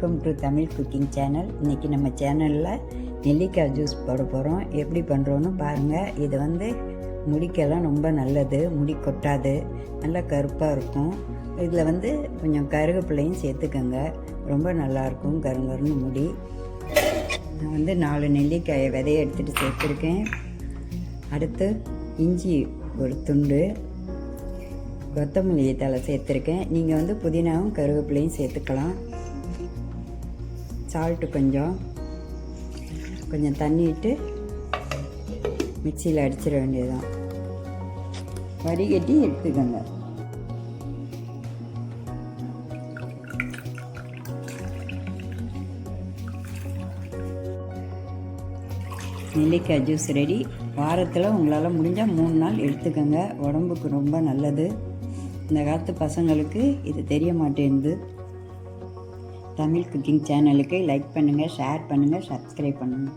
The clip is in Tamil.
Welcome to Tamil cooking channel. இன்றைக்கி நம்ம சேனலில் நெல்லிக்காய் ஜூஸ் போட போகிறோம். எப்படி பண்ணுறோன்னு பாருங்கள். இது முடிக்கெல்லாம் ரொம்ப நல்லது, முடி கொட்டாது, நல்லா கருப்பாக இருக்கும். இதில் கொஞ்சம் கருவேப்பிலையும் சேர்த்துக்கோங்க, ரொம்ப நல்லாயிருக்கும் கருங்கருன்னு முடி. நான் 4 நெல்லிக்காயை விதையை எடுத்துகிட்டு சேர்த்துருக்கேன். அடுத்து இஞ்சி ஒரு துண்டு, கொத்தமல்லி தழை சேர்த்துருக்கேன். நீங்கள் புதினாவும் கருவேப்பிலையும் சேர்த்துக்கலாம். சால்ட்டு கொஞ்சம் தண்ணி விட்டு மிக்சியில் அடிச்சிட வேண்டியதுதான். வடிகட்டி எடுத்துக்கோங்க. நெல்லிக்காய் ஜூஸ் ரெடி. வாரத்தில் உங்களால் முடிஞ்சால் 3 நாள் எடுத்துக்கோங்க, உடம்புக்கு ரொம்ப நல்லது. இந்த காலத்து பசங்களுக்கு இது தெரிய மாட்டேங்குது. தமிழ் குக்கிங் சேனலுக்கு லைக் பண்ணுங்கள், ஷேர் பண்ணுங்கள், சப்ஸ்கிரைப் பண்ணுங்கள்.